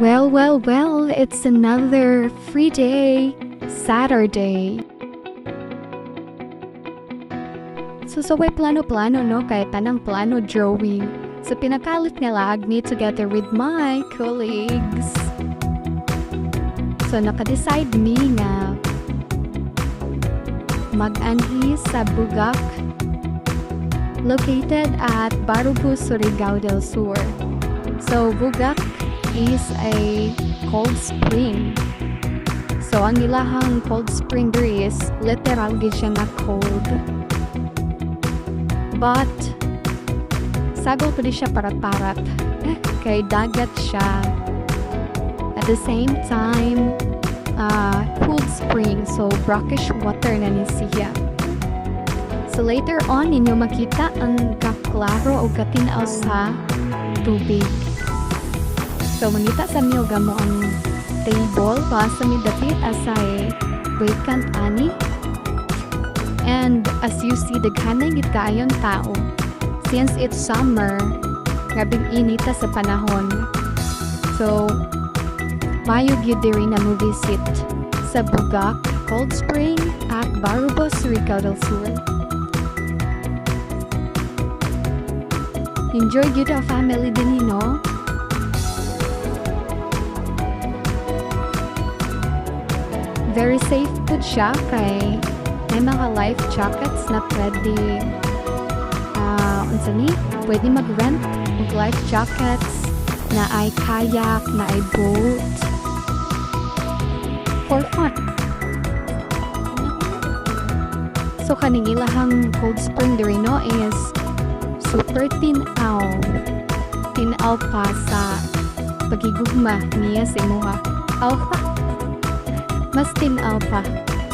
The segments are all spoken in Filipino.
Well, it's another free day, Saturday. So way plano-plano no, kaya tanang plano drawing. So pinakalit nga lagni together with my colleagues. So naka-decide me nga mag-anhi sa Bugak located at Barobo, Surigao del Sur. So Bugak is a cold spring. So ang ilahang cold spring there is literal gid siya nga cold. But sagol pa di siya parat-parat. Kay dagat siya. At the same time, cold spring. So brackish water na ni siya. So later on, ninyo makita ang kaklaro o katinaw sa tubig. So manita sa niyo gamo ang table pa sa midapit asay vacant ani. And as you see, daghanay gid kaayon tao. Since it's summer, grabing inita sa panahon. So mayo gyud diri na mo visit sa Bugak Cold Spring at Barobo, Surigao del Sur. Enjoy gyud ang family din no. Very safe po siya kay may mga life jackets na pwede unsa ni? Pwede mag-rent og life jackets na ay kayak, na ay boat for fun. So kaning ilahang cold spring diri no is super tinaw pa sa pagigugma niya sa imuha. Mas tinaw pa.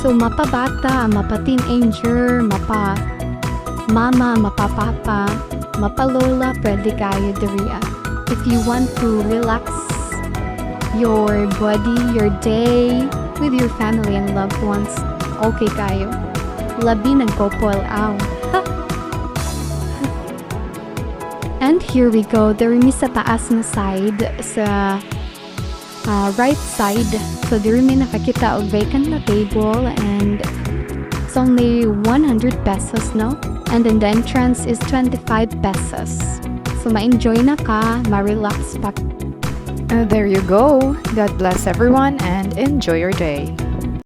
So mapabata, mapa-teenager, mapa-mama, mapa-papa, mapa-lola, pwede kayo diriya. If you want to relax your body, your day with your family and loved ones, okay kayo. Labi ng couple, And here we go. There is sa taas na side, sa right side. So there may nakakita og vacant na table and it's only 100 pesos, no? And then the entrance is 25 pesos. So ma-enjoy na ka, ma-relax pa. There you go. God bless everyone and enjoy your day.